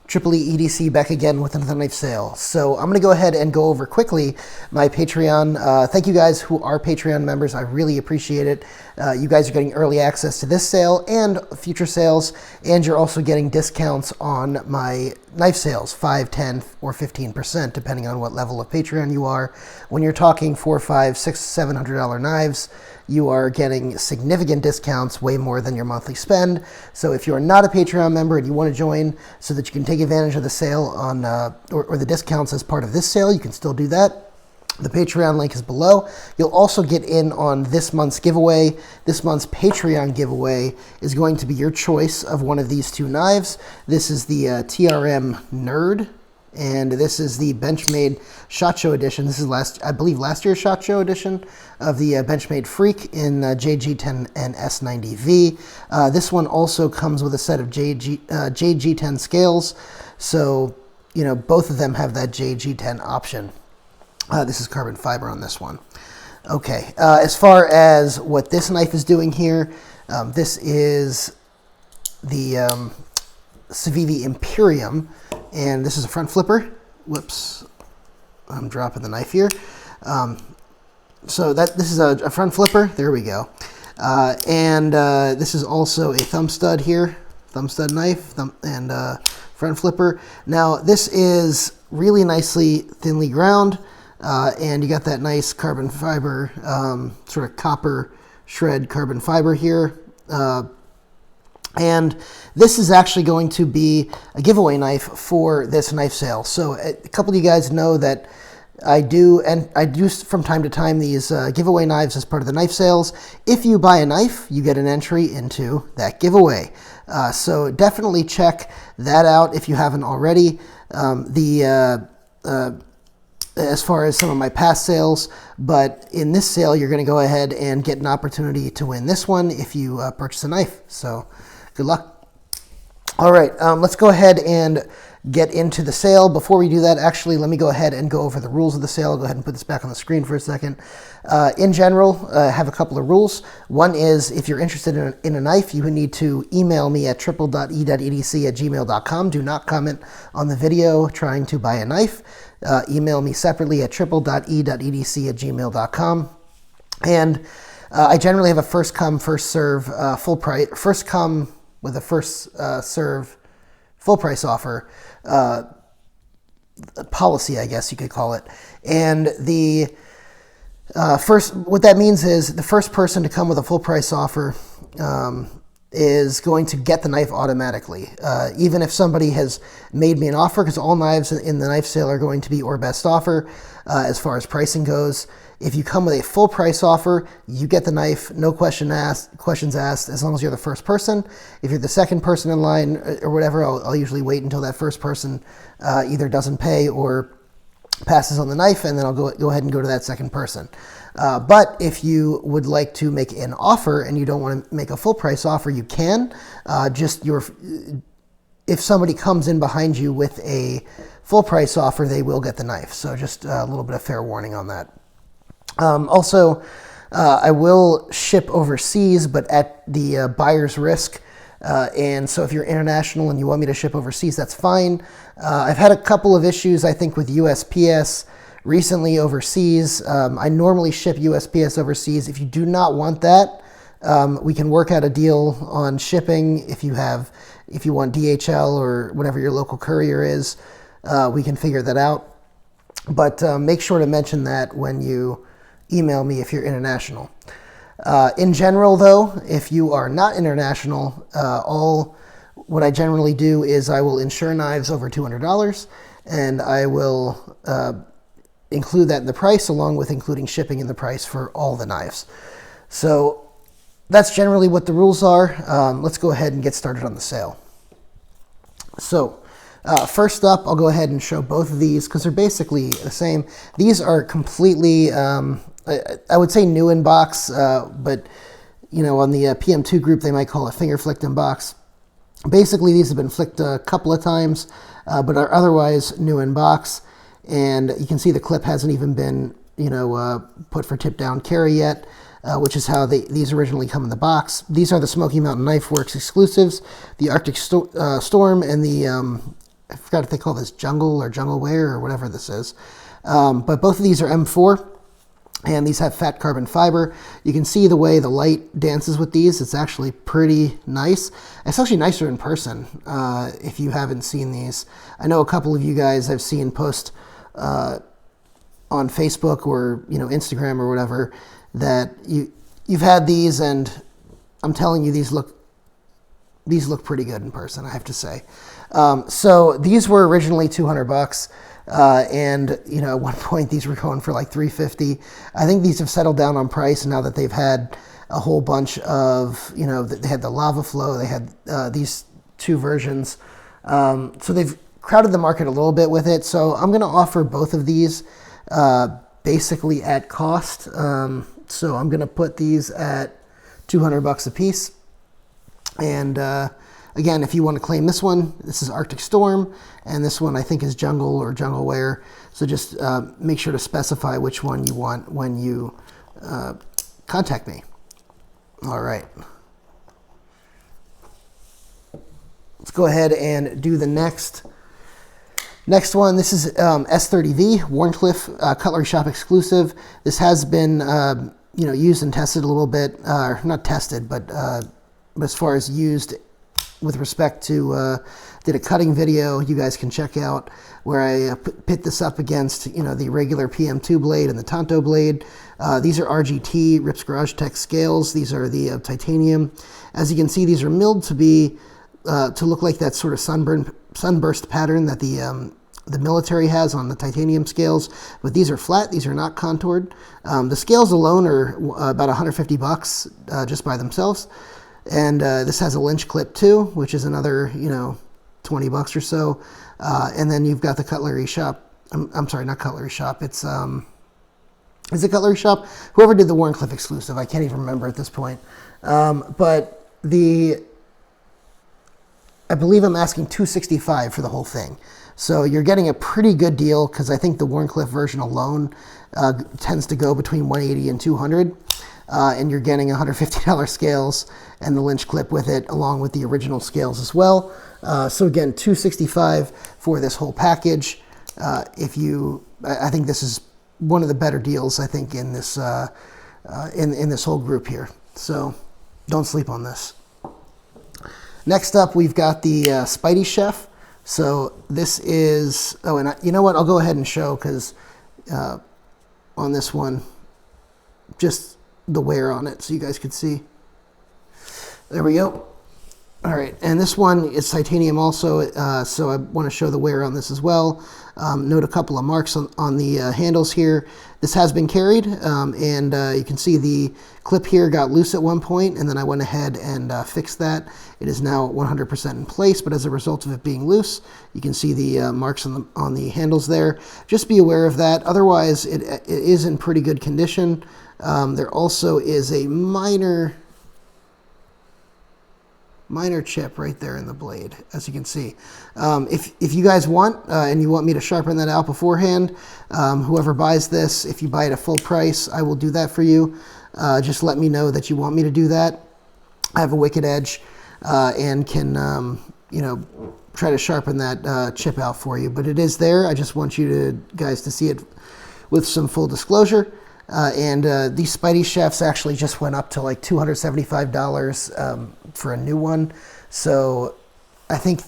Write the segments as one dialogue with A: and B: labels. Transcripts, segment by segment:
A: Triple E EDC back again with another knife sale. So I'm going to go ahead and go over quickly my Patreon. Thank you guys who are Patreon members. I really appreciate it. You guys are getting early access to this sale and future sales, and you're also getting discounts on my knife sales, 5, 10, or 15%, depending on what level of Patreon you are. When you're talking $400, $500, $600, $700 knives, you are getting significant discounts, way more than your monthly spend. So if you're not a Patreon member and you want to join so that you can take advantage of the sale on or the discounts as part of this sale, you can still do that. The Patreon link is below. You'll also get in on this month's giveaway. This month's Patreon giveaway is going to be your choice of one of these two knives. This is the TRM Nerd, and this is the Benchmade SHOT Show edition. This is I believe last year's SHOT Show edition of the Benchmade Freak in JG10 and S90V. This one also comes with a set of JG10 scales, so you know both of them have that JG10 option. This is carbon fiber on this one. Okay, as far as what this knife is doing here, this is the Civivi Imperium, and this is a front flipper. Whoops, I'm dropping the knife here. So this is a front flipper. There we go. And this is also a thumb stud here, thumb stud knife, and front flipper. Now this is really nicely thinly ground. And you got that nice carbon fiber, sort of copper shred carbon fiber here. And this is actually going to be a giveaway knife for this knife sale. So a couple of you guys know that I do from time to time these giveaway knives as part of the knife sales. If you buy a knife, you get an entry into that giveaway. So definitely check that out if you haven't already. As far as some of my past sales, but in this sale, you're going to go ahead and get an opportunity to win this one if you purchase a knife. So good luck. All right, let's go ahead and get into the sale. Before we do that, actually, let me go ahead and go over the rules of the sale. I'll go ahead and put this back on the screen for a second. In general, I have a couple of rules. One is if you're interested in a knife, you need to email me at triple.e.edc@gmail.com. Do not comment on the video trying to buy a knife. Email me separately at triple.e.edc@gmail.com. And I generally have a first come, first serve full price, first come with a first serve full price offer policy, I guess you could call it. And the what that means is the first person to come with a full price offer is going to get the knife automatically. Even if somebody has made me an offer, because all knives in the knife sale are going to be or best offer as far as pricing goes. If you come with a full price offer, you get the knife, no questions asked, as long as you're the first person. If you're the second person in line or whatever, I'll usually wait until that first person either doesn't pay or passes on the knife, and then I'll go ahead and go to that second person. But if you would like to make an offer and you don't want to make a full price offer, you can. If somebody comes in behind you with a full price offer, they will get the knife. So just a little bit of fair warning on that. Also, I will ship overseas, but at the buyer's risk. And so if you're international and you want me to ship overseas, that's fine. I've had a couple of issues, I think, with USPS recently overseas. I normally ship USPS overseas. If you do not want that, we can work out a deal on shipping. If you want DHL or whatever your local courier is, we can figure that out. But make sure to mention that when you email me if you're international. In general, though, if you are not international, what I generally do is I will insure knives over $200, and I will include that in the price, along with including shipping in the price for all the knives. So that's generally what the rules are. Let's go ahead and get started on the sale. So first up, I'll go ahead and show both of these because they're basically the same. These are completely, I would say new in box, but you know, on the PM2 group, they might call it finger flicked in box. Basically, these have been flicked a couple of times, but are otherwise new in box. And you can see the clip hasn't even been, you know, put for tip down carry yet, which is how these originally come in the box. These are the Smoky Mountain Knife Works exclusives, the Arctic Storm and the I forgot if they call this jungle or jungle wear or whatever this is. But both of these are M4. And these have fat carbon fiber. You can see the way the light dances with these. It's actually pretty nice. It's actually nicer in person if you haven't seen these. I know a couple of you guys I've seen post on Facebook or Instagram or whatever that you've had these, and I'm telling you these look pretty good in person, I have to say. So these were originally $200. And at one point these were going for like $350. I think these have settled down on price now that they've had a whole bunch of, they had the lava flow, they had these two versions. So they've crowded the market a little bit with it. So I'm going to offer both of these basically at cost. So I'm going to put these at $200 a piece. And again, if you want to claim this one, this is Arctic Storm, and this one I think is Jungle or Jungle Wear. So just make sure to specify which one you want when you contact me. All right. Let's go ahead and do the next one. This is S30V, Wharncliffe Cutlery Shop exclusive. This has been used and tested a little bit, not tested, but as far as used with respect to, did a cutting video you guys can check out where I pit this up against, the regular PM2 blade and the Tonto blade. These are RGT, Rips Garage Tech scales. These are the titanium. As you can see, these are milled to be, to look like that sort of sunburst pattern that the military has on the titanium scales, but these are flat. These are not contoured. The scales alone are about $150 just by themselves. And this has a Lynch clip too, which is another, $20 or so. And then you've got the cutlery shop. I'm sorry, not cutlery shop. It's is it cutlery shop? Whoever did the Wharncliffe exclusive, I can't even remember at this point. But I believe I'm asking $265 for the whole thing. So you're getting a pretty good deal because I think the Wharncliffe version alone tends to go between $180 and $200. And you're getting $150 scales and the Lynch clip with it, along with the original scales as well. So again, $265 for this whole package. I think this is one of the better deals I think in this in this whole group here. So don't sleep on this. Next up, we've got the SpydieChef. So this is, and you know what? I'll go ahead and show because on this one, just the wear on it so you guys could see. There we go. All right, and this one is titanium also, so I want to show the wear on this as well. Note a couple of marks on the handles here. This has been carried, and you can see the clip here got loose at one point, and then I went ahead and fixed that. It is now 100% in place, but as a result of it being loose, you can see the marks on the handles there. Just be aware of that. Otherwise, it is in pretty good condition. There also is a minor chip right there in the blade, as you can see. If you guys want, and you want me to sharpen that out beforehand, whoever buys this, if you buy it at full price, I will do that for you. Just let me know that you want me to do that. I have a wicked edge and can, try to sharpen that chip out for you. But it is there. I just want you guys to see it with some full disclosure. And these SpydieChefs actually just went up to like $275 for a new one. So I think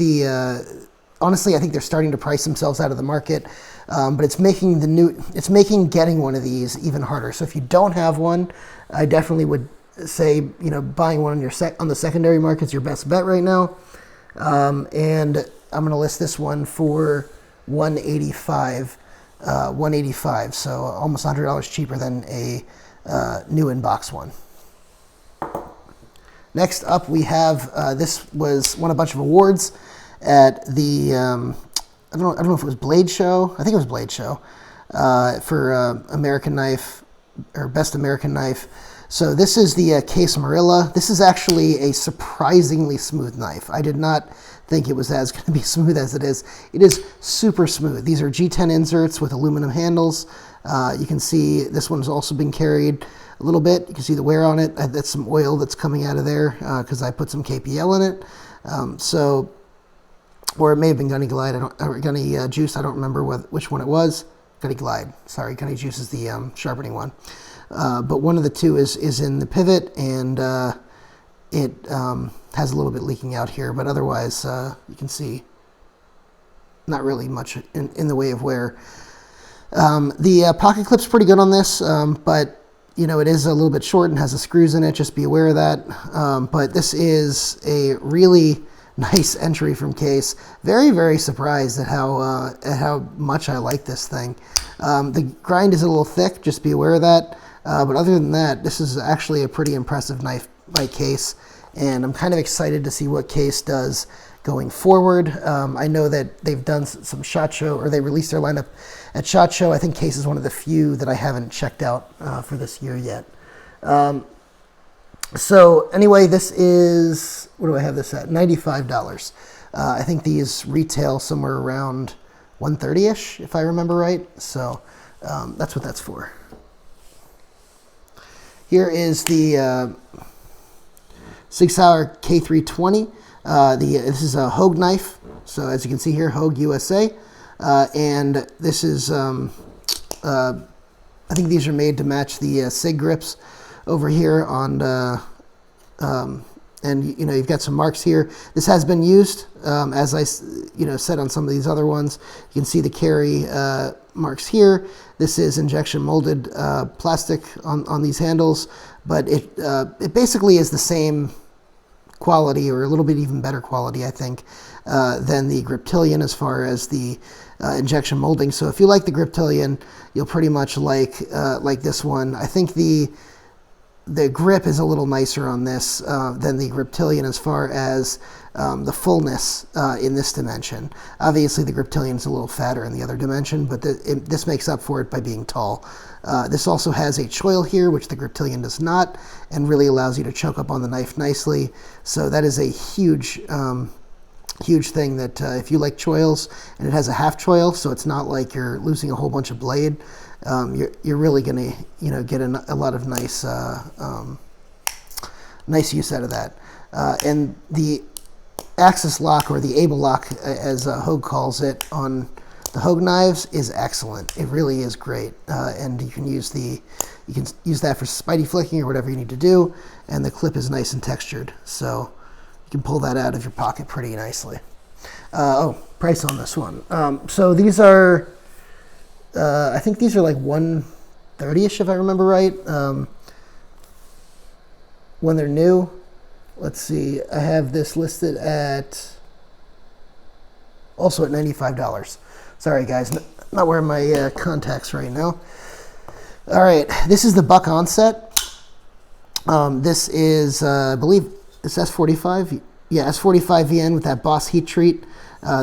A: honestly, I think they're starting to price themselves out of the market. But it's making getting one of these even harder. So if you don't have one, I definitely would say, buying one on the secondary market is your best bet right now. And I'm going to list this one for $185. So almost $100 cheaper than a new in-box one. Next up, we have this won a bunch of awards at the I don't know if it was Blade Show. I think it was Blade Show for American Knife or Best American Knife. So this is the Case Marilla. This is actually a surprisingly smooth knife. I did not think it was as going to be smooth as it is. It is super smooth. These are G10 inserts with aluminum handles. You can see this one's also been carried a little bit. You can see the wear on it. That's some oil that's coming out of there because I put some KPL in it. So or it may have been Gunny Glide, or Gunny Juice, I don't remember which one it was. Gunny Glide, sorry, Gunny Juice is the sharpening one. But one of the two is in the pivot, and it has a little bit leaking out here, but otherwise you can see not really much in the way of wear. The pocket clip's pretty good on this, but you know, it is a little bit short and has the screws in it, just be aware of that. But this is a really nice entry from case. Very, very surprised at how much I like this thing. The grind is a little thick, just be aware of that. But other than that, this is actually a pretty impressive knife by Case, and I'm kind of excited to see what Case does going forward. I know that they've done some SHOT Show, or they released their lineup at SHOT Show. I think Case is one of the few that I haven't checked out for this year yet. So anyway, this is, what do I have this at? $95. I think these retail somewhere around $130-ish, if I remember right. So that's what that's for. Here is the Sig Sauer K320. This is a Hogue knife. So as you can see here, Hogue USA. And this is, I think these are made to match the Sig grips over here on, and you know, you've got some marks here. This has been used, as I said on some of these other ones. You can see the carry marks here. This is injection molded plastic on these handles, but it basically is the same quality, or a little bit even better quality, I think, than the Griptilian as far as the injection molding. So if you like the Griptilian, you'll pretty much like this one. I think the grip is a little nicer on this than the Griptilian as far as the fullness in this dimension. Obviously, the Griptilian is a little fatter in the other dimension, but this makes up for it by being tall. This also has a choil here, which the Griptilian does not, and really allows you to choke up on the knife nicely. So that is a huge, huge thing that if you like choils, and it has a half choil, so it's not like you're losing a whole bunch of blade. You're really going to get a lot of nice nice use out of that. And the axis lock, or the able lock as Hogue calls it, on the Hogue knives is excellent. It really is great, and you can use that for Spidey flicking or whatever you need to do. And the clip is nice and textured, so you can pull that out of your pocket pretty nicely. Oh, price on this one. So these are. I think these are like $130-ish, if I remember right. When they're new, let's see, I have this listed at also at $95. Sorry guys, not wearing my contacts right now. All right, this is the Buck Onset. This is, I believe, it's S45. Yeah, S45 VN with that Boss heat treat.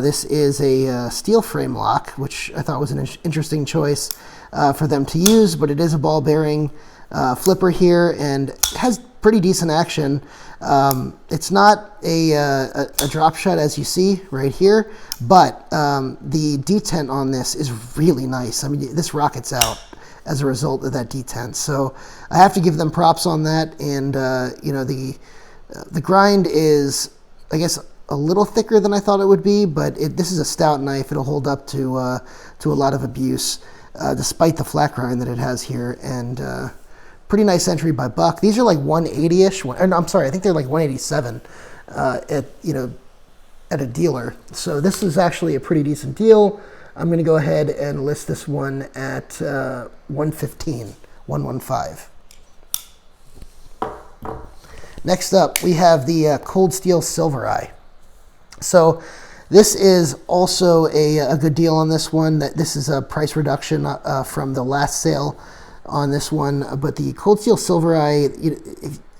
A: This is a steel frame lock, which I thought was an interesting choice for them to use, but it is a ball bearing flipper here, and it has pretty decent action. It's not a drop shot, as you see right here, but the detent on this is really nice. I mean, this rockets out as a result of that detent, so I have to give them props on that. And you know, the grind is, I guess, a little thicker than I thought it would be, but this is a stout knife. It'll hold up to a lot of abuse, despite the flat grind that it has here. And pretty nice entry by Buck. These are like 180-ish. I'm sorry, I think they're like 187 at a dealer. So this is actually a pretty decent deal. I'm going to go ahead and list this one at $115. Next up, we have the Cold Steel Silver Eye. So this is also a good deal on this one. This is a price reduction from the last sale on this one. But the Cold Steel Silver Eye,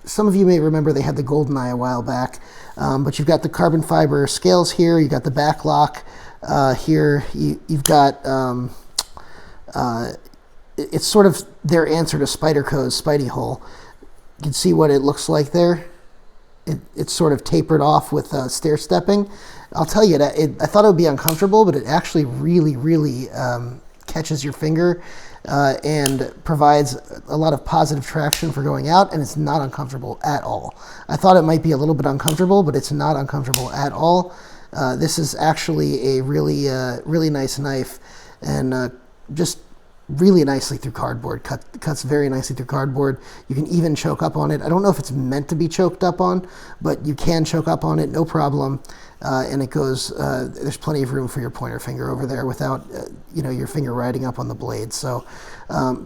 A: some of you may remember they had the Golden Eye a while back. But you've got the carbon fiber scales here. You've got the back lock here. You've got, it's sort of their answer to Spyderco's Spidey hole. You can see what it looks like there. It's sort of tapered off with stair stepping. I'll tell you that I thought it would be uncomfortable, but it actually really, really catches your finger and provides a lot of positive traction for going out, and it's not uncomfortable at all. I thought it might be a little bit uncomfortable, but it's not uncomfortable at all. This is actually a really nice knife, and just really nicely through cardboard. Cuts very nicely through cardboard. You can even choke up on it. I don't know if it's meant to be choked up on, but you can choke up on it, no problem. And it goes, there's plenty of room for your pointer finger over there without, your finger riding up on the blade. So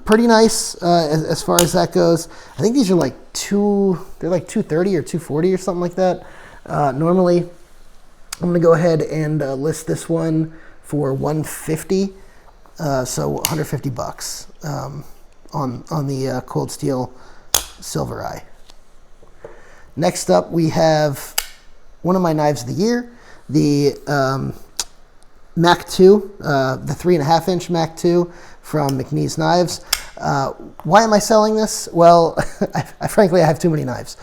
A: pretty nice as far as that goes. I think these are like they're like $230 or $240 or something like that. Normally, I'm gonna go ahead and list this one for $150. So 150 bucks on the Cold Steel Silver Eye. Next up, we have one of my knives of the year, the Mach 2, the 3.5 inch Mach 2 from McNees Knives. Why am I selling this? Well, frankly, I have too many knives,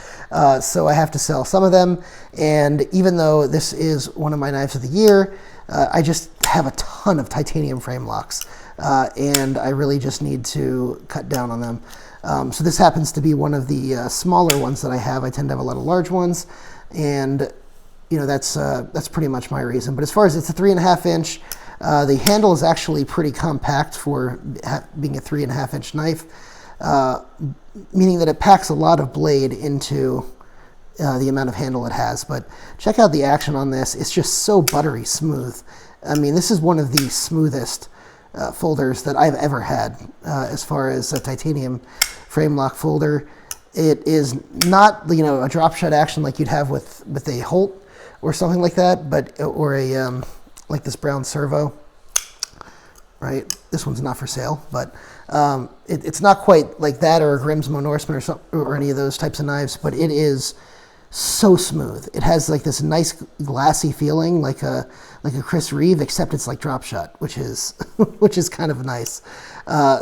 A: so I have to sell some of them. And even though this is one of my knives of the year, I just have a ton of titanium frame locks, and I really just need to cut down on them. So this happens to be one of the smaller ones that I have. I tend to have a lot of large ones, and that's pretty much my reason. But as far as it's a 3.5 inch, the handle is actually pretty compact for being a 3.5 inch knife, meaning that it packs a lot of blade into the amount of handle it has. But check out the action on this. It's just so buttery smooth. I mean, this is one of the smoothest folders that I've ever had as far as a titanium frame lock folder. It is not, a drop shot action like you'd have with a Holt or something like that, but or a like this brown servo, right? This one's not for sale, but it's not quite like that or a Grimsmo Norseman or any of those types of knives, but it is so smooth. It has like this nice glassy feeling, like a Chris Reeve, except it's like drop shot, which is kind of nice.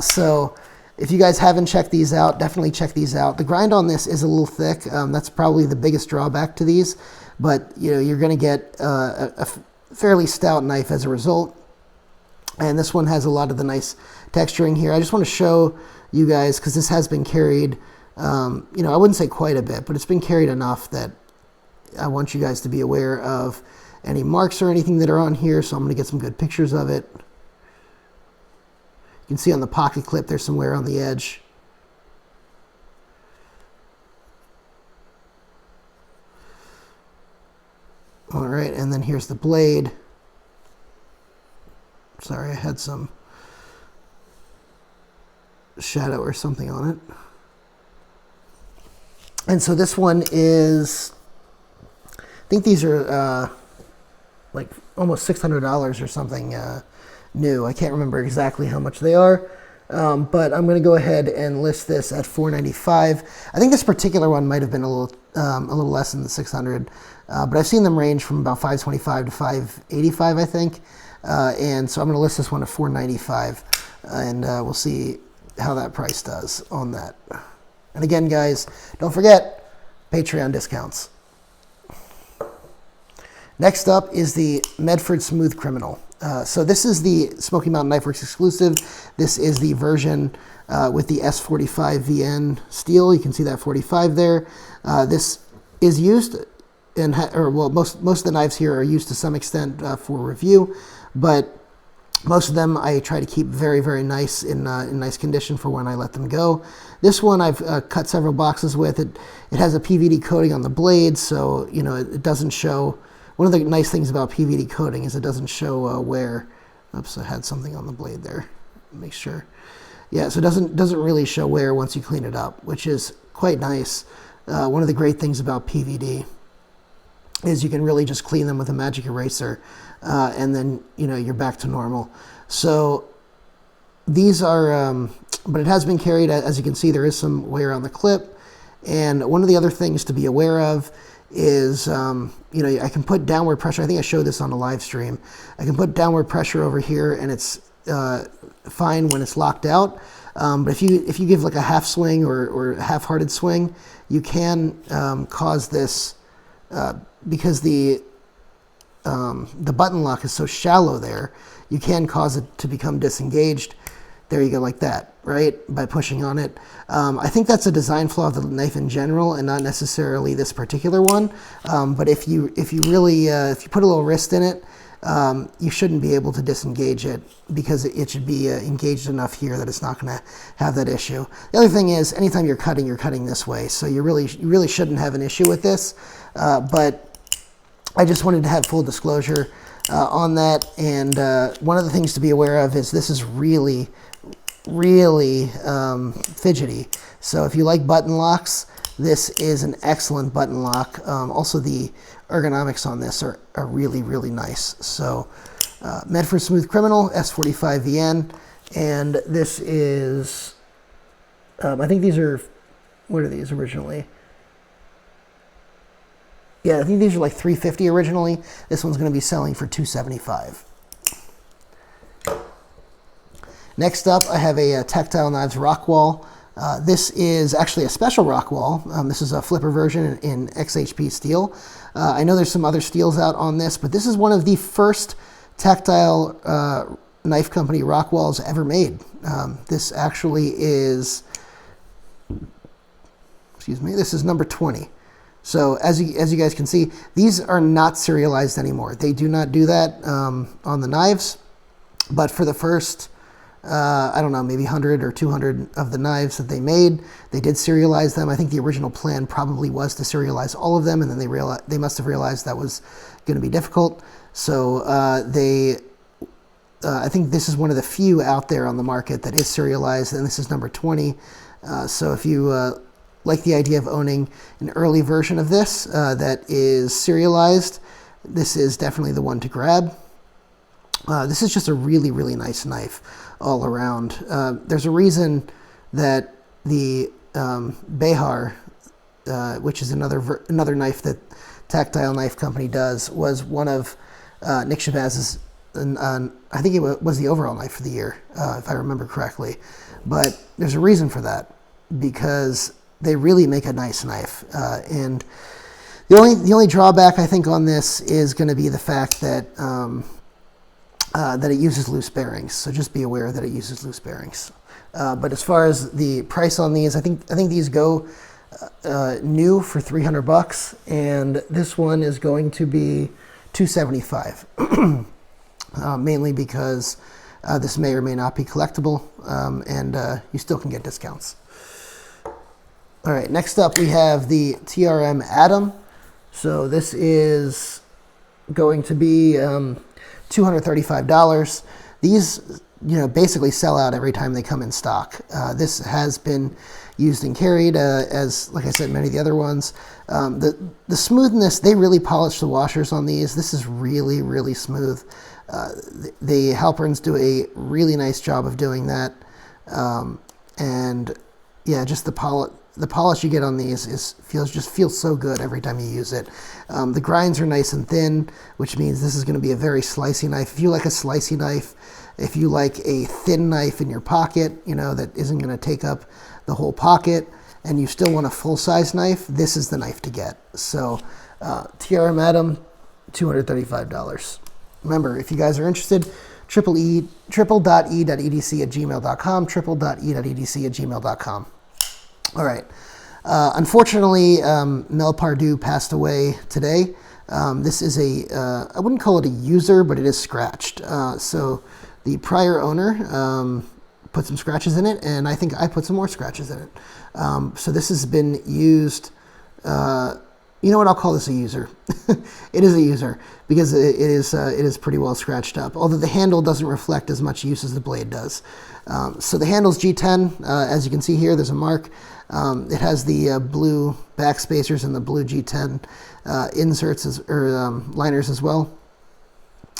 A: So if you guys haven't checked these out, definitely check these out. The grind on this is a little thick. That's probably the biggest drawback to these, but you're going to get a fairly stout knife as a result. And this one has a lot of the nice texturing here. I just want to show you guys, because this has been carried, I wouldn't say quite a bit, but it's been carried enough that I want you guys to be aware of any marks or anything that are on here. So I'm going to get some good pictures of it. You can see on the pocket clip there's some wear on the edge. All right, and then here's the blade. Sorry, I had some shadow or something on it. And so this one is, I think these are like almost $600 or something new. I can't remember exactly how much they are, but I'm going to go ahead and list this at $495. I think this particular one might have been a little less than the $600, but I've seen them range from about $525 to $585, I think. And so I'm going to list this one at $495, and we'll see how that price does on that. And again, guys, don't forget Patreon discounts. Next up is the Medford Smooth Criminal. So this is the Smoky Mountain Knife Works exclusive. This is the version with the S45 VN steel. You can see that 45 there. This is used, most of the knives here are used to some extent for review, but most of them I try to keep very, very nice in nice condition for when I let them go. This one I've cut several boxes with. It has a PVD coating on the blade, so it doesn't show. One of the nice things about PVD coating is it doesn't show wear. Oops, I had something on the blade there. Make sure. Yeah, so it doesn't really show wear once you clean it up, which is quite nice. One of the great things about PVD is you can really just clean them with a magic eraser, and then you're back to normal. So these are, but it has been carried. As you can see, there is some wear on the clip, and one of the other things to be aware of is, I can put downward pressure. I think I showed this on a live stream. I can put downward pressure over here, and it's fine when it's locked out. But if you give like a half swing or a half-hearted swing, you can cause this because the button lock is so shallow there. You can cause it to become disengaged. there you go, like that, right? By pushing on it. I think that's a design flaw of the knife in general, and not necessarily this particular one. But if you really if you put a little wrist in it, you shouldn't be able to disengage it, because it should be engaged enough here that it's not going to have that issue. The other thing is, anytime you're cutting this way, so you really shouldn't have an issue with this. But I just wanted to have full disclosure on that. And one of the things to be aware of is this is really fidgety. So if you like button locks, this is an excellent button lock. Also, the ergonomics on this are really, really nice. So Medford Smooth Criminal S45VN, and this is, I think these are, what are these originally? Yeah, I think these are like $350 originally. This one's going to be selling for $275. Next up, I have a Tactile Knives Rockwall. This is actually a special Rockwall. This is a flipper version in XHP steel. I know there's some other steels out on this, but this is one of the first Tactile knife company Rockwalls ever made. This actually is, excuse me, this is number 20. So as you guys can see, these are not serialized anymore. They do not do that on the knives, but for the first, I don't know, maybe 100 or 200 of the knives that they made, they did serialize them. I think the original plan probably was to serialize all of them, and then they must have realized that was going to be difficult. So I think this is one of the few out there on the market that is serialized, and this is number 20. So if you like the idea of owning an early version of this that is serialized, this is definitely the one to grab. This is just a really, really nice knife all around. There's a reason that the Behar, which is another knife that Tactile Knife Company does, was one of Nick Shabazz's, I think it was the overall knife for the year, if I remember correctly. But there's a reason for that, because they really make a nice knife. And the only drawback I think on this is going to be the fact that that it uses loose bearings. So just be aware that it uses loose bearings. But as far as the price on these, I think these go new for $300, and this one is going to be $275. Mainly because this may or may not be collectible, and you still can get discounts. All right, next up we have the TRM Atom. So this is going to be $235. These, basically sell out every time they come in stock. This has been used and carried as, like I said, many of the other ones. The smoothness, they really polish the washers on these. This is really, really smooth. The Halperns do a really nice job of doing that. And yeah, just the polish you get on these feels so good every time you use it. The grinds are nice and thin, which means this is going to be a very slicey knife. If you like a slicey knife, if you like a thin knife in your pocket, that isn't going to take up the whole pocket, and you still want a full-size knife, this is the knife to get. So TRM Atom, $235. Remember, if you guys are interested, triple.e.edc@gmail.com, triple.e.edc@gmail.com. All right. Unfortunately, Mel Pardue passed away today. This is I wouldn't call it a user, but it is scratched. So the prior owner put some scratches in it, and I think I put some more scratches in it. So this has been used. You know what? I'll call this a user. It is a user because it is pretty well scratched up. Although the handle doesn't reflect as much use as the blade does. So the handle's G10. As you can see here, there's a mark. It has the blue back spacers and the blue G10 inserts or liners as well.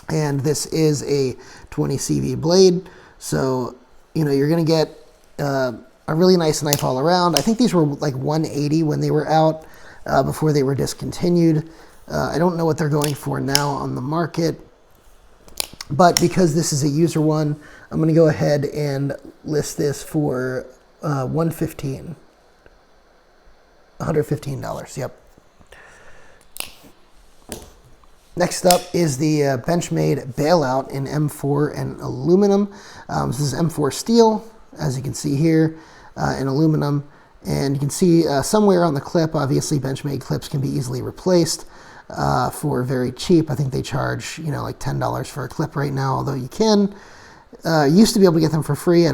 A: And this is a 20 CV blade. So you're going to get a really nice knife all around. I think these were like $180 when they were out. Before they were discontinued. I don't know what they're going for now on the market, but because this is a user one, I'm going to go ahead and list this for $115. $115, yep. Next up is the Benchmade Bailout in M4 and aluminum. This is M4 steel, as you can see here, and aluminum. And you can see somewhere on the clip, obviously Benchmade clips can be easily replaced for very cheap. I think they charge, you know, like $10 for a clip right now, although you can. Used to be able to get them for free.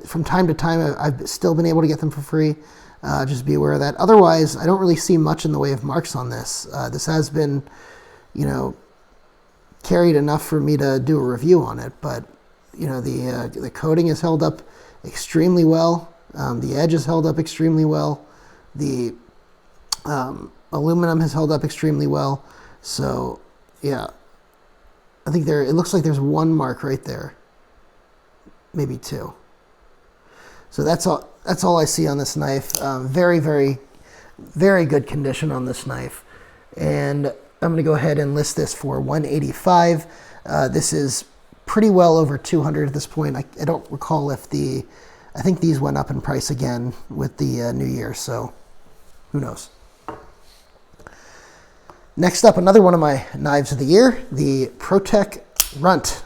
A: From time to time, I've still been able to get them for free. Just be aware of that. Otherwise, I don't really see much in the way of marks on this. This has been, you know, carried enough for me to do a review on it, but you know, the coating is held up extremely well. The edge is held up extremely well. The aluminum has held up extremely well. So yeah, I think it looks like there's one mark right there, maybe two. So that's all I see on this knife. Very, very, very good condition on this knife. And I'm going to go ahead and list this for $185. This is pretty well over $200 at this point. I don't recall if I think these went up in price again with the new year, so who knows. Next up, another one of my knives of the year, the Microtech Runt.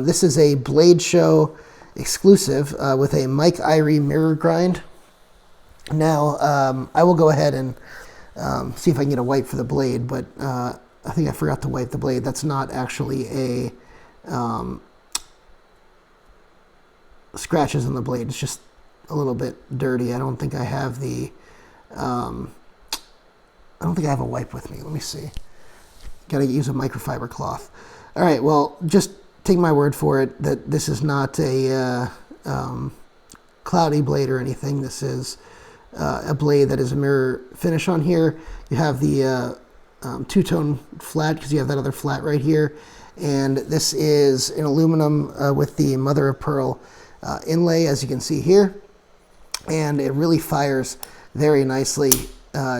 A: This is a Blade Show exclusive with a Mike Irie mirror grind. Now, I will go ahead and see if I can get a wipe for the blade, but I think I forgot to wipe the blade. That's not actually a scratches on the blade. It's just a little bit dirty. I don't think I have the I don't think I have a wipe with me. Let me see. Gotta use a microfiber cloth. All right, well, just take my word for it that this is not a cloudy blade or anything. This is a blade that is a mirror finish on here. You have the two-tone flat because you have that other flat right here. And this is an aluminum with the mother of pearl inlay, as you can see here. And it really fires very nicely,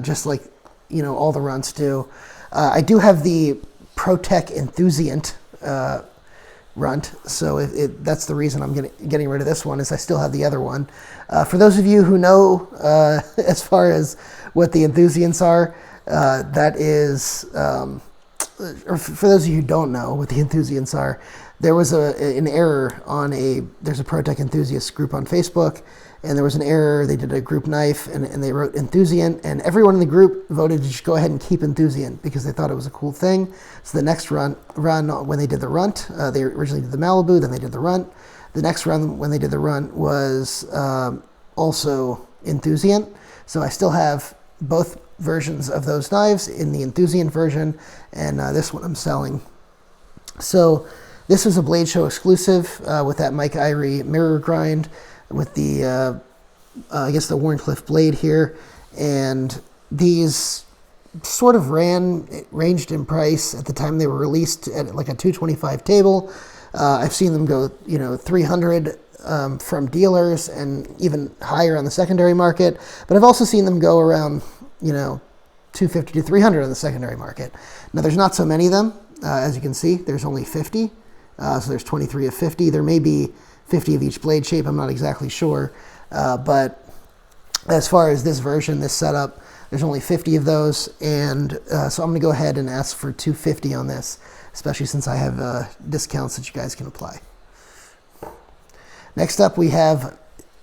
A: just like, you know, all the Runts do. I do have the Microtech Enthusiast Runt, so that's the reason I'm getting rid of this one, is I still have the other one. For those of you who know, as far as what the Enthusiasts are, that is, or for those of you who don't know what the Enthusiasts are, there was an error on there's a Microtech Enthusiast group on Facebook, and there was an error. They did a group knife, and they wrote Enthusiast, and everyone in the group voted to just go ahead and keep Enthusiast because they thought it was a cool thing. So the next run when they did the Runt, they originally did the Malibu, then they did the Runt. The next run when they did the Runt was also Enthusiast. So I still have both versions of those knives in the Enthusiast version, and this one I'm selling. So this is a Blade Show exclusive with that Mike Irie mirror grind with the, I guess the Wharncliffe blade here. And these sort of ranged in price at the time they were released at like a $225 table. I've seen them go, you know, $300 from dealers and even higher on the secondary market. But I've also seen them go around, you know, $250 to $300 on the secondary market. Now there's not so many of them, as you can see. There's only 50. So there's 23 of 50. There may be 50 of each blade shape. I'm not exactly sure. But as far as this version, this setup, there's only 50 of those. And so I'm going to go ahead and ask for $250 on this, especially since I have discounts that you guys can apply. Next up, we have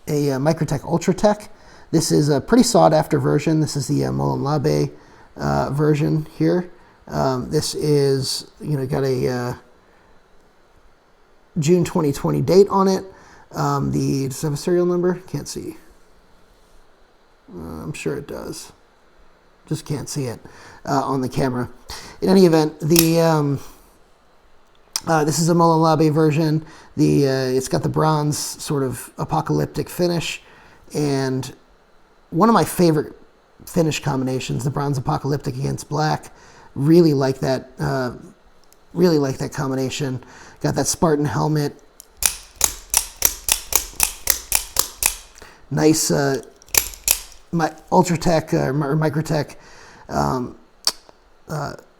A: a Microtech Ultratech. This is a pretty sought after version. This is the Molenlabe version here. This is, you know, got a June 2020 date on it. Does it have a serial number? Can't see. I'm sure it does. Just can't see it on the camera. In any event, this is a Molenlabe version. It's got the bronze sort of apocalyptic finish, and one of my favorite finish combinations, the bronze apocalyptic against black. Really like that. Really like that combination. Got that Spartan helmet. Nice Ultratech or Microtech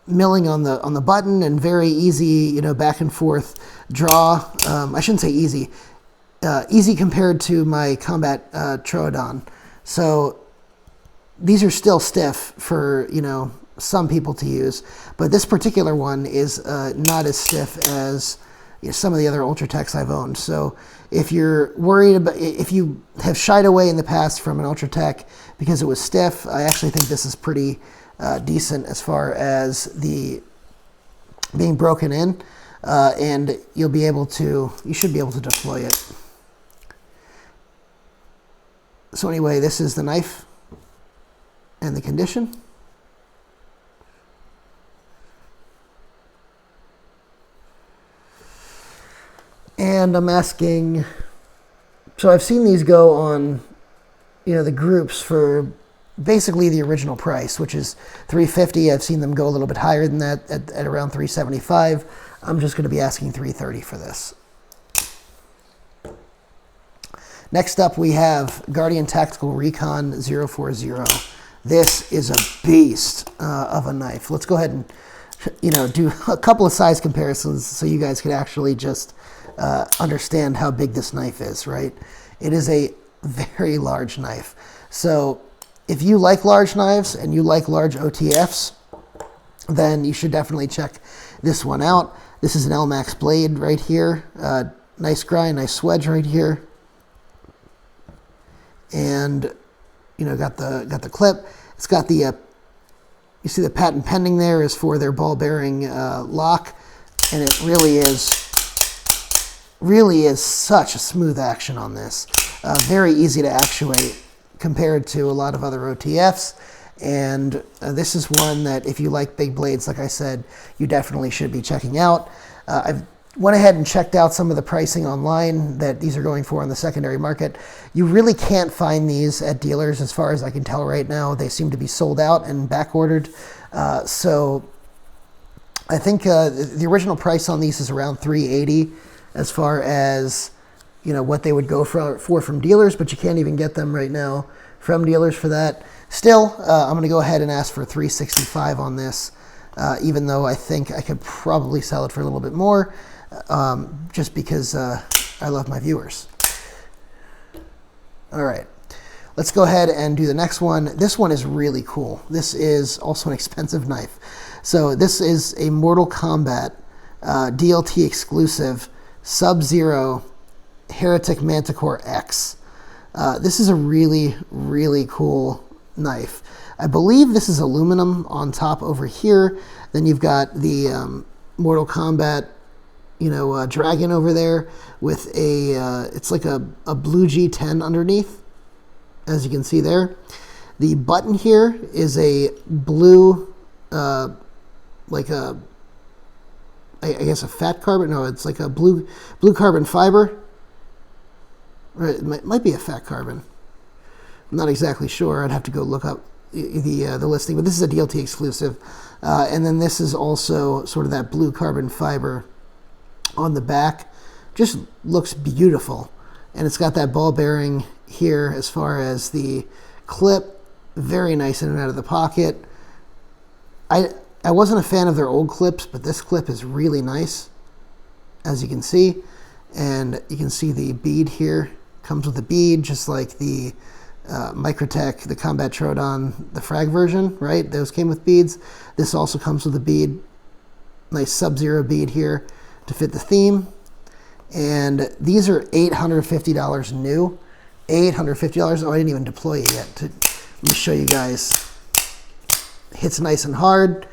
A: milling on the button, and very easy, you know, back and forth draw. I shouldn't say easy. Easy compared to my Kombat Troodon. So these are still stiff for, you know, some people to use. But this particular one is not as stiff as some of the other Ultratechs I've owned. So if you're worried about, if you have shied away in the past from an Ultratech because it was stiff, I actually think this is pretty decent as far as the being broken in, and you should be able to deploy it. So anyway, this is the knife and the condition. And I'm asking, so I've seen these go on, the groups for basically the original price, which is $350. I've seen them go a little bit higher than that at around $375. I'm just going to be asking $330 for this. Next up, we have Guardian Tactical Recon 040. This is a beast of a knife. Let's go ahead and do a couple of size comparisons so you guys can actually just understand how big this knife is, right? It is a very large knife. So if you like large knives and you like large OTFs, then you should definitely check this one out. This is an LMAX blade right here. Nice grind, nice swedge right here. And got the clip. It's got the you see the patent pending there is for their ball bearing lock, and it really is such a smooth action on this. Very easy to actuate compared to a lot of other OTFs. And this is one that if you like big blades, like I said, you definitely should be checking out. I've went ahead and checked out some of the pricing online that these are going for on the secondary market. You really can't find these at dealers as far as I can tell right now. They seem to be sold out and back ordered. So I think the original price on these is around $380 as far as what they would go for from dealers, but you can't even get them right now from dealers for that. Still, I'm going to go ahead and ask for $365 on this, even though I think I could probably sell it for a little bit more, just because I love my viewers. All right, let's go ahead and do the next one. This one is really cool. This is also an expensive knife. So this is a Mortal Kombat DLT exclusive Sub-Zero Heretic Manticore X. This is a really, really cool knife. I believe this is aluminum on top over here. Then you've got the Mortal Kombat, dragon over there with it's like a blue G10 underneath, as you can see there. The button here is a blue, like a, I guess a fat carbon. No, it's like a blue carbon fiber. Or it might be a fat carbon. I'm not exactly sure. I'd have to go look up the listing, but this is a DLT exclusive. And then this is also sort of that blue carbon fiber on the back. Just looks beautiful. And it's got that ball bearing here as far as the clip. Very nice in and out of the pocket. I wasn't a fan of their old clips, but this clip is really nice, as you can see. And you can see the bead here. Comes with a bead, just like the Microtech, the Combat Troodon, the Frag version, right? Those came with beads. This also comes with a bead. Nice Sub-Zero bead here to fit the theme. And these are $850 new. $850. Oh, I didn't even deploy it yet. Let me show you guys. Hits nice and hard.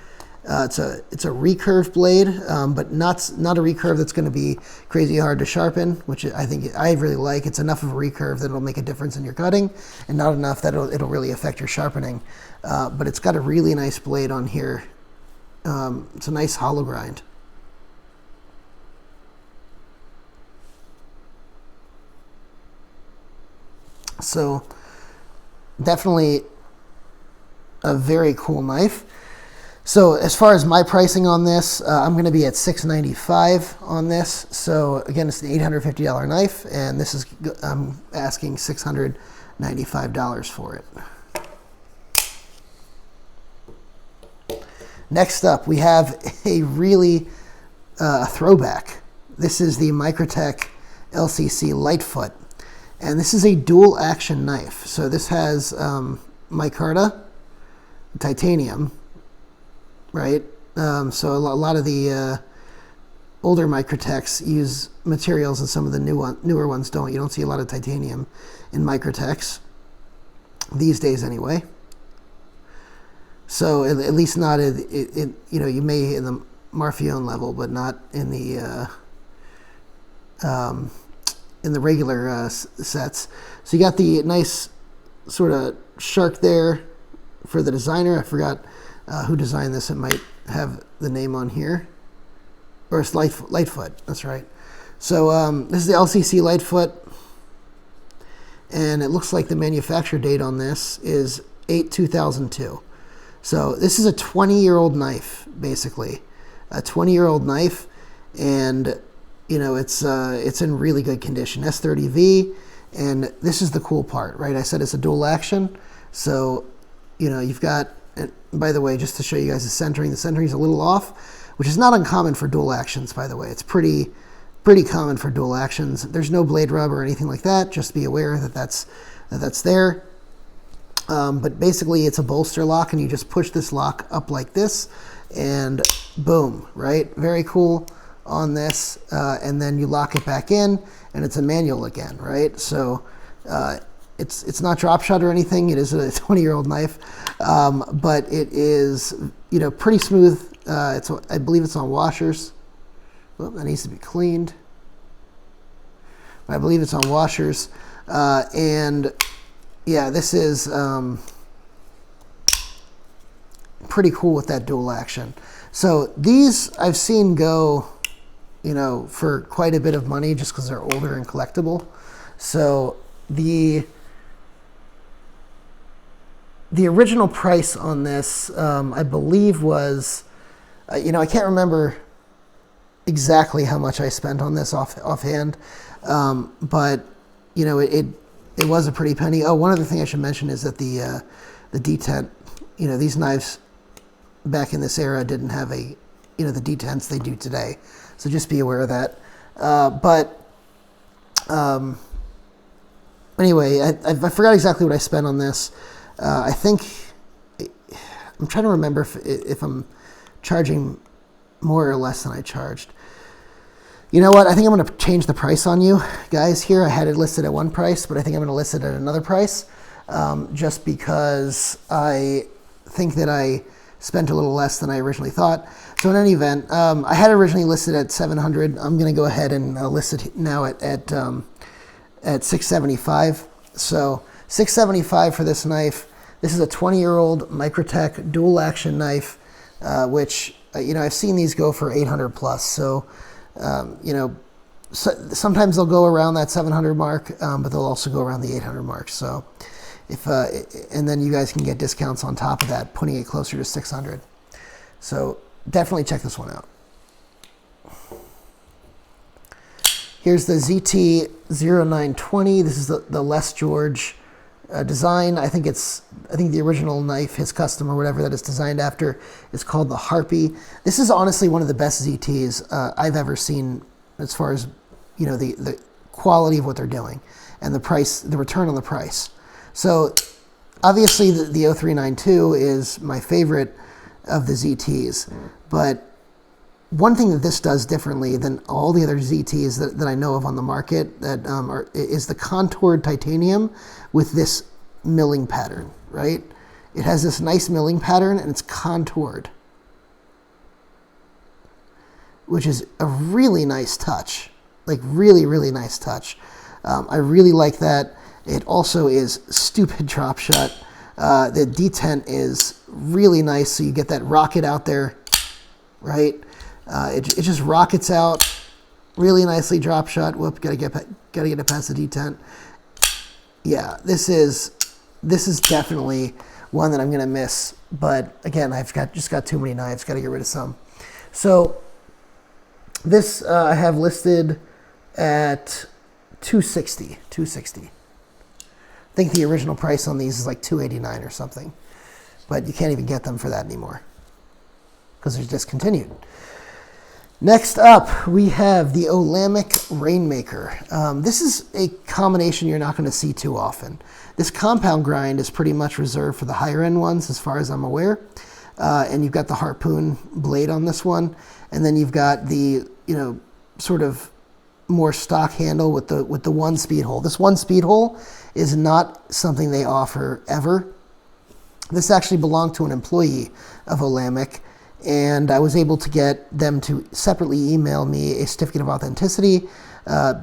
A: It's a recurve blade, but not a recurve that's going to be crazy hard to sharpen, which I think I really like. It's enough of a recurve that it'll make a difference in your cutting, and not enough that it'll really affect your sharpening. But it's got a really nice blade on here. It's a nice hollow grind. So definitely a very cool knife. So as far as my pricing on this, I'm going to be at $695 on this. So again, it's an $850 knife, and this is I'm asking $695 for it. Next up, we have a really throwback. This is the Microtech LCC Lightfoot, and this is a dual action knife. So this has micarta, titanium, right? So a lot of the older Microtechs use materials and some of the newer ones don't. You don't see a lot of titanium in Microtechs these days anyway. So at least not you know, you may in the Marfione level, but not in the regular sets. So you got the nice sort of shark there for the designer. I forgot who designed this. It might have the name on here. Or it's Lightfoot, that's right. So this is the LCC Lightfoot. And it looks like the manufacture date on this is 8/2002. So this is a 20-year-old knife, basically. A 20-year-old knife. And, you know, it's in really good condition. S30V. And this is the cool part, right? I said it's a dual action. So, you know, you've got, by the way, just to show you guys the centering's a little off, which is not uncommon for dual actions, by the way. It's pretty common for dual actions. There's no blade rub or anything like that. Just be aware that that's there. But basically, it's a bolster lock, and you just push this lock up like this, and boom, right? Very cool on this. And then you lock it back in, and it's a manual again, right? So it's not drop shot or anything. It is a 20-year-old knife, but it is, you know, pretty smooth. I believe it's on washers. Well, that needs to be cleaned. But I believe it's on washers. And yeah, this is pretty cool with that dual action. So these I've seen go, you know, for quite a bit of money just because they're older and collectible. So the original price on this, I believe, was, you know, I can't remember exactly how much I spent on this offhand, but you know, it was a pretty penny. Oh, one other thing I should mention is that the detent, you know, these knives back in this era didn't have the detents they do today. So just be aware of that. Anyway, I forgot exactly what I spent on this. I think, I'm trying to remember if I'm charging more or less than I charged. You know what? I think I'm going to change the price on you guys here. I had it listed at one price, but I think I'm going to list it at another price, just because I think that I spent a little less than I originally thought. So in any event, I had it originally listed at $700. I'm going to go ahead and list it now at $675. So $675 for this knife. This is a 20-year-old Microtech dual action knife, which, you know, I've seen these go for 800 plus. So, you know, sometimes they'll go around that 700 mark, but they'll also go around the 800 mark. So if, and then you guys can get discounts on top of that, putting it closer to 600. So definitely check this one out. Here's the ZT-0920. This is the Les George design. I think the original knife, his custom or whatever that it's designed after, is called the Harpy. This is honestly one of the best ZTs I've ever seen, as far as, you know, the quality of what they're doing and the price, the return on the price. So obviously the 0392 is my favorite of the ZTs, but one thing that this does differently than all the other ZTs that I know of on the market that is the contoured titanium with this milling pattern, right? It has this nice milling pattern and it's contoured, which is a really nice touch, like really, really nice touch. I really like that. It also is stupid drop shut. The detent is really nice, so you get that rocket out there, right? It just rockets out really nicely, drop shot. Whoop, gotta get it past the detent. Yeah, this is definitely one that I'm gonna miss. But again, I've just got too many knives. Got to get rid of some. So this I have listed at $260. $260. I think the original price on these is like $289 or something, but you can't even get them for that anymore because they're discontinued. Next up, we have the Olamic Rainmaker. This is a combination you're not going to see too often. This compound grind is pretty much reserved for the higher end ones, as far as I'm aware. and you've got the harpoon blade on this one, and then you've got the, you know, sort of more stock handle with the one speed hole. This one speed hole is not something they offer ever. This actually belonged to an employee of Olamic, and I was able to get them to separately email me a certificate of authenticity,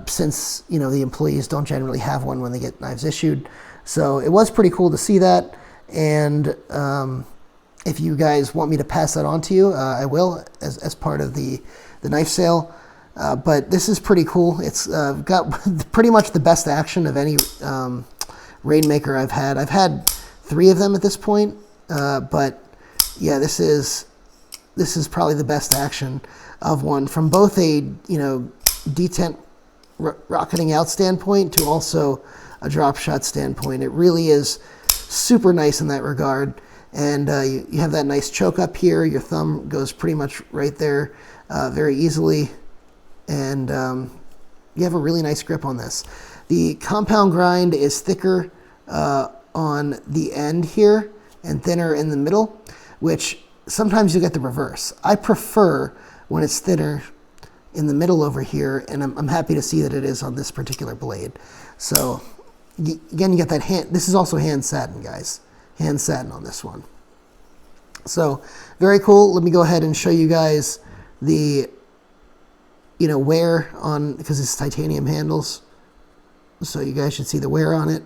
A: since, you know, the employees don't generally have one when they get knives issued. So it was pretty cool to see that, and if you guys want me to pass that on to you, I will, as part of the knife sale. But this is pretty cool. It's got pretty much the best action of any Rainmaker I've had. I've had 3 of them at this point, but yeah, this is probably the best action of one, from both a, you know, detent rocketing out standpoint to also a drop shot standpoint. It really is super nice in that regard. And you have that nice choke up here. Your thumb goes pretty much right there very easily. And you have a really nice grip on this. The compound grind is thicker on the end here and thinner in the middle, which sometimes you get the reverse. I prefer when it's thinner in the middle over here, and I'm happy to see that it is on this particular blade. So again, you get that hand. This is also hand satin, guys. Hand satin on this one. So very cool. Let me go ahead and show you guys the, you know, wear on, because it's titanium handles. So you guys should see the wear on it.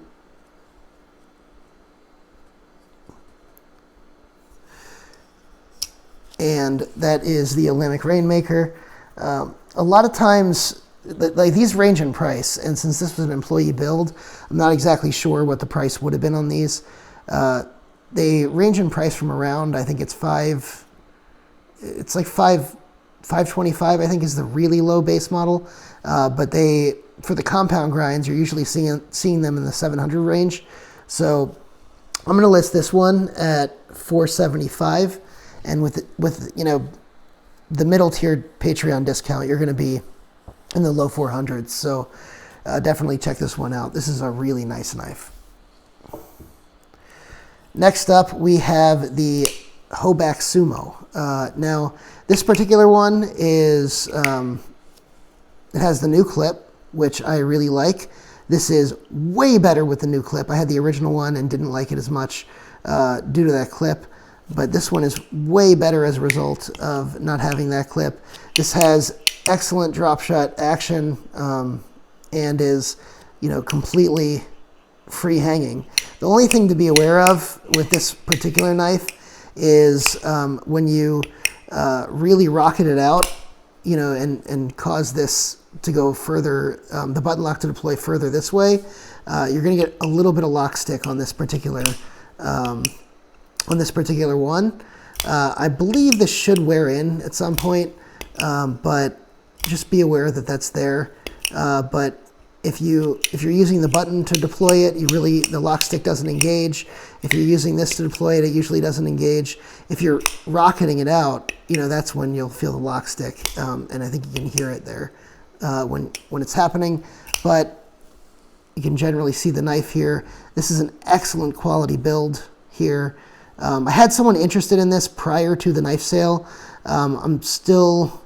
A: And that is the Olamic Rainmaker. A lot of times, like, these range in price, and since this was an employee build, I'm not exactly sure what the price would have been on these. They range in price from around, I think it's like $525, I think, is the really low base model. But for the compound grinds, you're usually seeing them in the 700 range. So I'm going to list this one at $475, and with you know, the middle tiered Patreon discount, you're going to be in the low 400s. So definitely check this one out. This is a really nice knife. Next up, we have the Hoback Sumo. Now, this particular one is, it has the new clip, which I really like. This is way better with the new clip. I had the original one and didn't like it as much due to that clip, but this one is way better as a result of not having that clip. This has excellent drop shot action and is, you know, completely free hanging. The only thing to be aware of with this particular knife is when you really rocket it out, you know, and cause this to go further, the button lock to deploy further this way, you're going to get a little bit of lock stick on this particular one. I believe this should wear in at some point, but just be aware that that's there. But if you're using the button to deploy it, the lock stick doesn't engage. If you're using this to deploy it, it usually doesn't engage. If you're rocketing it out, you know, that's when you'll feel the lock stick, and I think you can hear it there when it's happening. But you can generally see the knife here. This is an excellent quality build here. I had someone interested in this prior to the knife sale. I'm still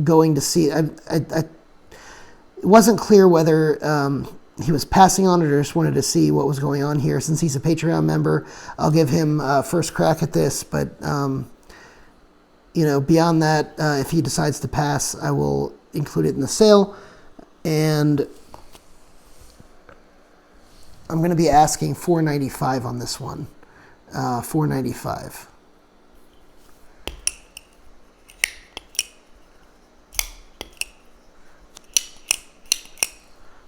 A: going to see. It wasn't clear whether he was passing on it or just wanted to see what was going on here. Since he's a Patreon member, I'll give him first crack at this. But you know, beyond that, if he decides to pass, I will include it in the sale. And I'm going to be asking $495 on this one. $495.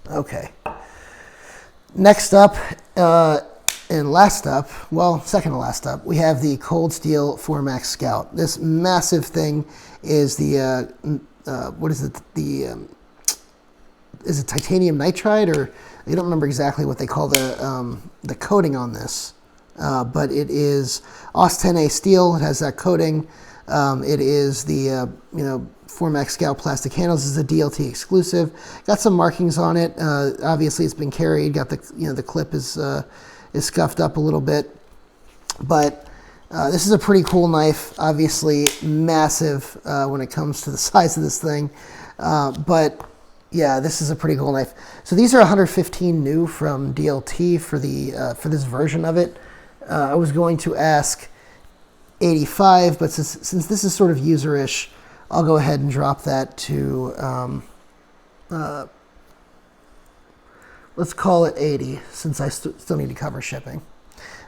A: Okay. Next up, and last up, well, second to last up, we have the Cold Steel 4MAX Scout. This massive thing is the, what is it? Is it titanium nitride, or I don't remember exactly what they call the coating on this. But it is OS 10A steel. It has that coating. It is the you know, 4MAX Scout plastic handles. This is a DLT exclusive. Got some markings on it. Obviously, it's been carried. Got the, you know, the clip is scuffed up a little bit, but This is a pretty cool knife, obviously massive when it comes to the size of this thing. But yeah, this is a pretty cool knife. So these are 115 new from DLT for this version of it. I was going to ask 85, but since this is sort of user-ish, I'll go ahead and drop that to, let's call it 80, since I still need to cover shipping.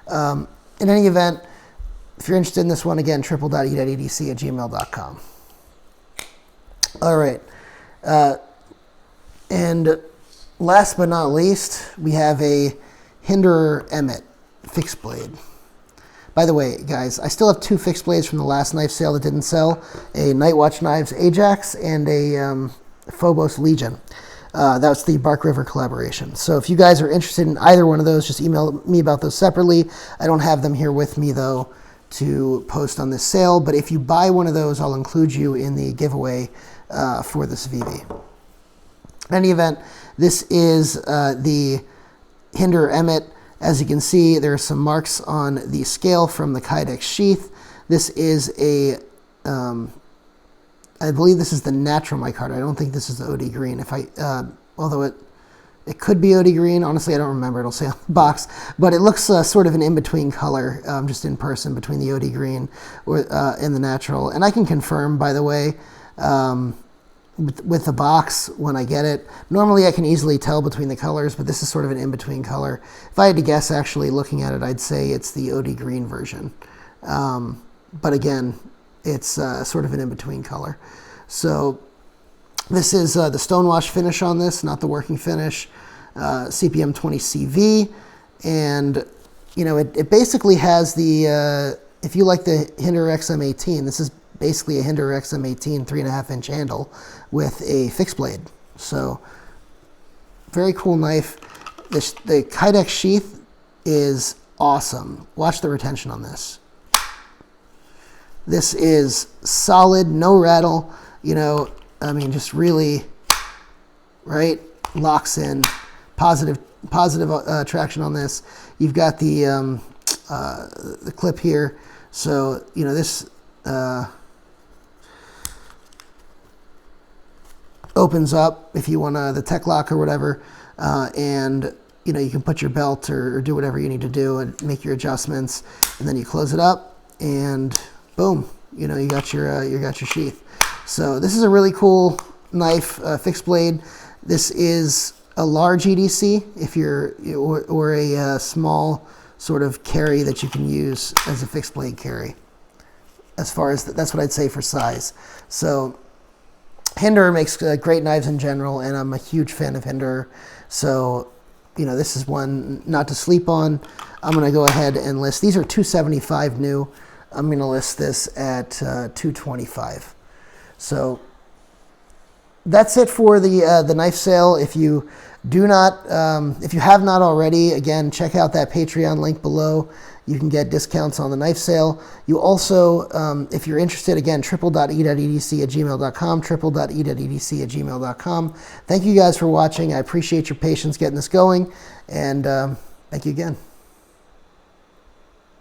A: In any event, if you're interested in this one, again, triple.e.edc@gmail.com. All right. And last but not least, we have a Hinderer Emmett fixed blade. By the way, guys, I still have 2 fixed blades from the last knife sale that didn't sell, a Nightwatch Knives Ajax and a Phobos Legion. That was the Bark River collaboration. So if you guys are interested in either one of those, just email me about those separately. I don't have them here with me, though, to post on this sale. But if you buy one of those, I'll include you in the giveaway for this VB. In any event, this is the Hinderer Emmett. As you can see, there are some marks on the scale from the Kydex sheath. This is a, I believe this is the natural micarta. I don't think this is the OD green. Although it could be OD green. Honestly, I don't remember. It'll say on the box. But it looks sort of an in-between color, just in person, between the OD green and the natural. And I can confirm, by the way, with the box when I get it. Normally I can easily tell between the colors, but this is sort of an in-between color. If I had to guess, actually, looking at it, I'd say it's the OD green version. But again, it's sort of an in-between color. So this is the stonewash finish on this, not the working finish. CPM 20 CV. And, you know, it basically has the, if you like the Hinderer XM18, this is basically a Hinderer XM18 3.5-inch handle with a fixed blade. So very cool knife. The Kydex sheath is awesome. Watch the retention on this. This is solid, no rattle. You know, I mean, just really, right, locks in. Positive traction on this. You've got the clip here. So, you know, this opens up if you want the tech lock or whatever, and you know, you can put your belt or do whatever you need to do and make your adjustments, and then you close it up and boom, you know, you got your sheath. So this is a really cool knife, fixed blade. This is a large EDC if you're or a small sort of carry that you can use as a fixed blade carry. As far as that's what I'd say for size. So Hinderer makes great knives in general, and I'm a huge fan of Hinderer. So, you know, this is one not to sleep on. I'm going to go ahead and list. These are $275 new. I'm going to list this at $225. So that's it for the knife sale. If you do not, if you have not already, again, check out that Patreon link below. You can get discounts on the knife sale. You also, if you're interested, again, triple.e.edc@gmail.com, triple.e.edc@gmail.com. Thank you guys for watching. I appreciate your patience getting this going, and thank you again.